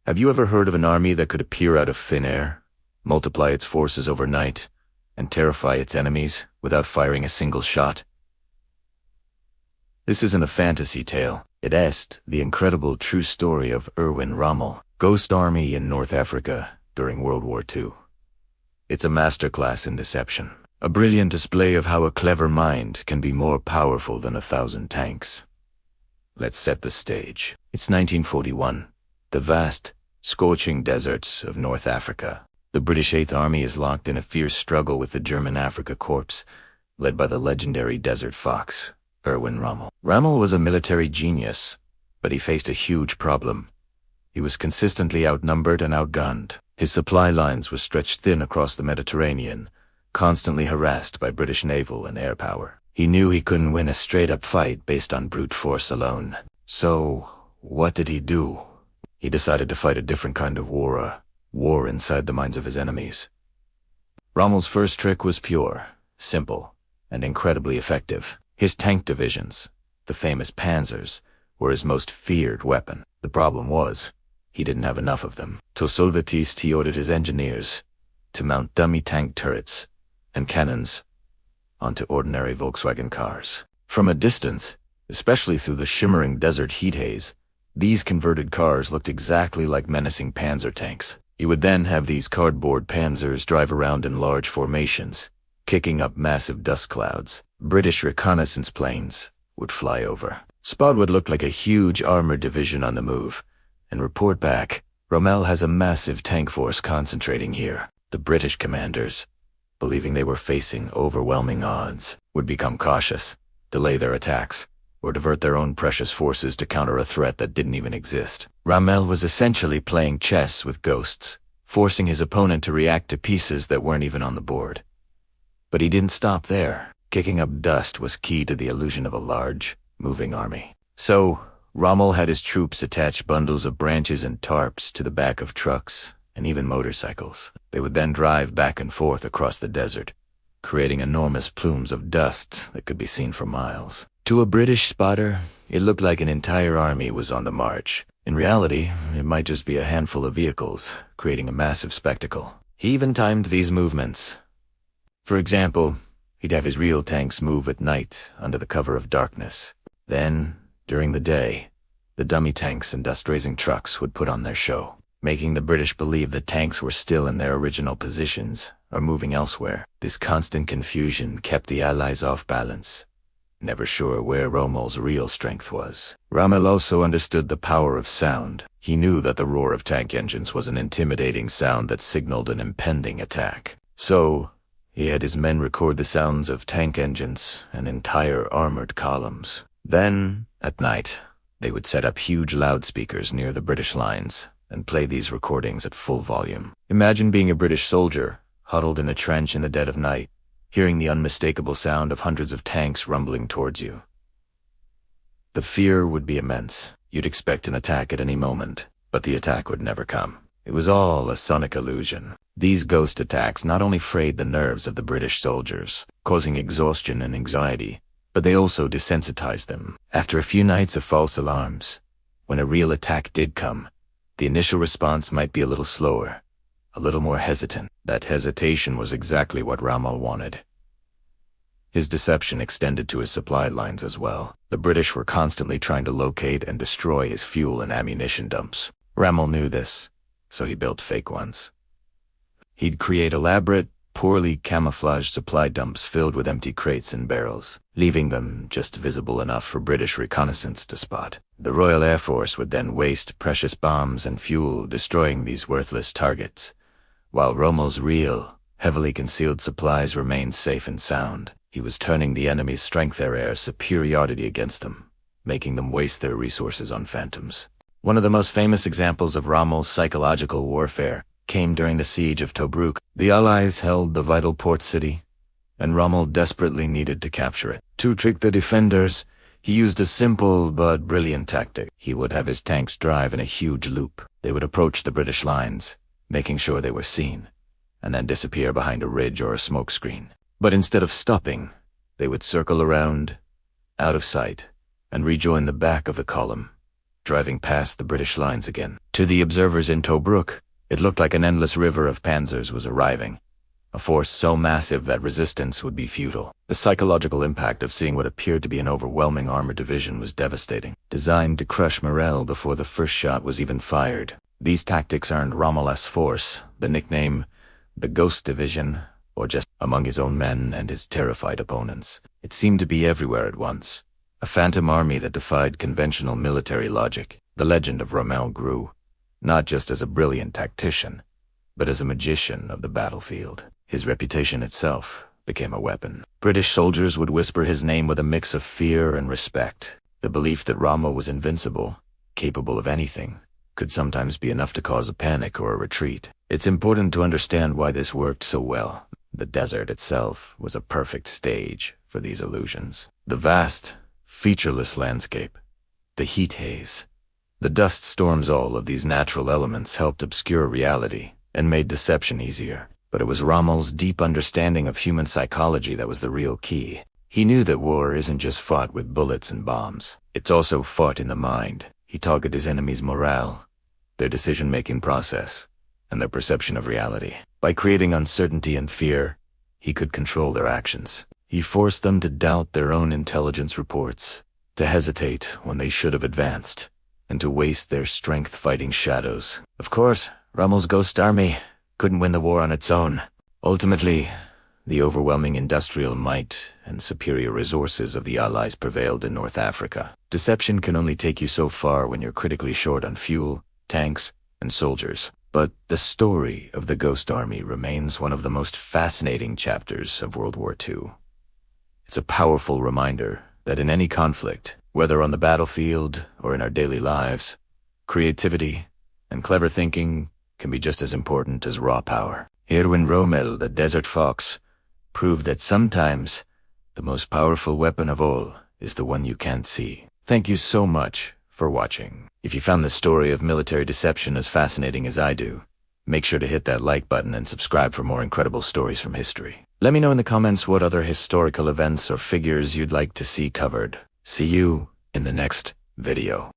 Have you ever heard of an army that could appear out of thin air, multiply its forces overnight, and terrify its enemies without firing a single shot? This isn't a fantasy tale. It is the incredible true story of Erwin Rommel, Ghost Army in North Africa during World War II. It's a masterclass in deception, a brilliant display of how a clever mind can be more powerful than 1,000 tanks. Let's set the stage. It's 1941, the vast, scorching deserts of North Africa. The British 8th Army is locked in a fierce struggle with the German Afrika Korps, led by the legendary Desert Fox, Erwin Rommel. Rommel was a military genius, but he faced a huge problem. He was consistently outnumbered and outgunned. His supply lines were stretched thin across the Mediterranean, constantly harassed by British naval and air power. He knew he couldn't win a straight-up fight based on brute force alone. So, what did he do? He decided to fight a different kind of war, a war inside the minds of his enemies. Rommel's first trick was pure, simple, and incredibly effective. His tank divisions, the famous panzers, were his most feared weapon. The problem was, he didn't have enough of them. To solve it, he ordered his engineers to mount dummy tank turrets and cannons onto ordinary Volkswagen cars. From a distance, especially through the shimmering desert heat haze, these converted cars looked exactly like menacing panzer tanks. He would then have these cardboard panzers drive around in large formations, kicking up massive dust clouds. British reconnaissance planes would fly over. Spot would look like a huge armored division on the move, and report back, Rommel has a massive tank force concentrating here. The British commanders, believing they were facing overwhelming odds, would become cautious, delay their attacks, or divert their own precious forces to counter a threat that didn't even exist. Rommel was essentially playing chess with ghosts, forcing his opponent to react to pieces that weren't even on the board. But he didn't stop there. Kicking up dust was key to the illusion of a large, moving army. So, Rommel had his troops attach bundles of branches and tarps to the back of trucks and even motorcycles. They would then drive back and forth across the desert, creating enormous plumes of dust that could be seen for miles. To a British spotter, it looked like an entire army was on the march. In reality, it might just be a handful of vehicles, creating a massive spectacle. He even timed these movements. For example, he'd have his real tanks move at night under the cover of darkness. Then, during the day, the dummy tanks and dust-raising trucks would put on their show, making the British believe the tanks were still in their original positions or moving elsewhere. This constant confusion kept the Allies off balance, never sure where Rommel's real strength was. Rommel also understood the power of sound. He knew that the roar of tank engines was an intimidating sound that signaled an impending attack. So, he had his men record the sounds of tank engines and entire armored columns. Then, at night, they would set up huge loudspeakers near the British lines and play these recordings at full volume. Imagine being a British soldier, huddled in a trench in the dead of night, hearing the unmistakable sound of hundreds of tanks rumbling towards you. The fear would be immense. You'd expect an attack at any moment, but the attack would never come. It was all a sonic illusion. These ghost attacks not only frayed the nerves of the British soldiers, causing exhaustion and anxiety, but they also desensitized them. After a few nights of false alarms, when a real attack did come, the initial response might be a little slower, a little more hesitant. That hesitation was exactly what Rommel wanted. His deception extended to his supply lines as well. The British were constantly trying to locate and destroy his fuel and ammunition dumps. Rommel knew this, so he built fake ones. He'd create elaborate, poorly camouflaged supply dumps filled with empty crates and barrels, leaving them just visible enough for British reconnaissance to spot. The Royal Air Force would then waste precious bombs and fuel destroying these worthless targets, while Rommel's real, heavily concealed supplies remained safe and sound. He was turning the enemy's strength air superiority against them, making them waste their resources on phantoms. One of the most famous examples of Rommel's psychological warfare came during the siege of Tobruk. The Allies held the vital port city, and Rommel desperately needed to capture it. To trick the defenders, he used a simple but brilliant tactic. He would have his tanks drive in a huge loop. They would approach the British lines, making sure they were seen, and then disappear behind a ridge or a smoke screen. But instead of stopping, they would circle around, out of sight, and rejoin the back of the column, driving past the British lines again. To the observers in Tobruk, it looked like an endless river of panzers was arriving, a force so massive that resistance would be futile. The psychological impact of seeing what appeared to be an overwhelming armored division was devastating, designed to crush morale before the first shot was even fired. These tactics earned Rommel's force the nickname the Ghost Division, or just among his own men and his terrified opponents. It seemed to be everywhere at once, a phantom army that defied conventional military logic. The legend of Rommel grew, not just as a brilliant tactician, but as a magician of the battlefield. His reputation itself became a weapon. British soldiers would whisper his name with a mix of fear and respect. The belief that Rommel was invincible, capable of anything, could sometimes be enough to cause a panic or a retreat. It's important to understand why this worked so well. The desert itself was a perfect stage for these illusions. The vast, featureless landscape, the heat haze, the dust storms, all of these natural elements helped obscure reality and made deception easier. But it was Rommel's deep understanding of human psychology that was the real key. He knew that war isn't just fought with bullets and bombs. It's also fought in the mind. He targeted his enemies' morale, their decision-making process, and their perception of reality. By creating uncertainty and fear, he could control their actions. He forced them to doubt their own intelligence reports, to hesitate when they should have advanced, and to waste their strength fighting shadows. Of course, Rommel's Ghost Army couldn't win the war on its own. Ultimately, the overwhelming industrial might and superior resources of the Allies prevailed in North Africa. Deception can only take you so far when you're critically short on fuel, tanks, and soldiers. But the story of the Ghost Army remains one of the most fascinating chapters of World War II. It's a powerful reminder that in any conflict, whether on the battlefield or in our daily lives, creativity and clever thinking can be just as important as raw power. Erwin Rommel, the Desert Fox, proved that sometimes the most powerful weapon of all is the one you can't see. Thank you so much for watching. If you found the story of military deception as fascinating as I do, make sure to hit that like button and subscribe for more incredible stories from history. Let me know in the comments what other historical events or figures you'd like to see covered. See you in the next video.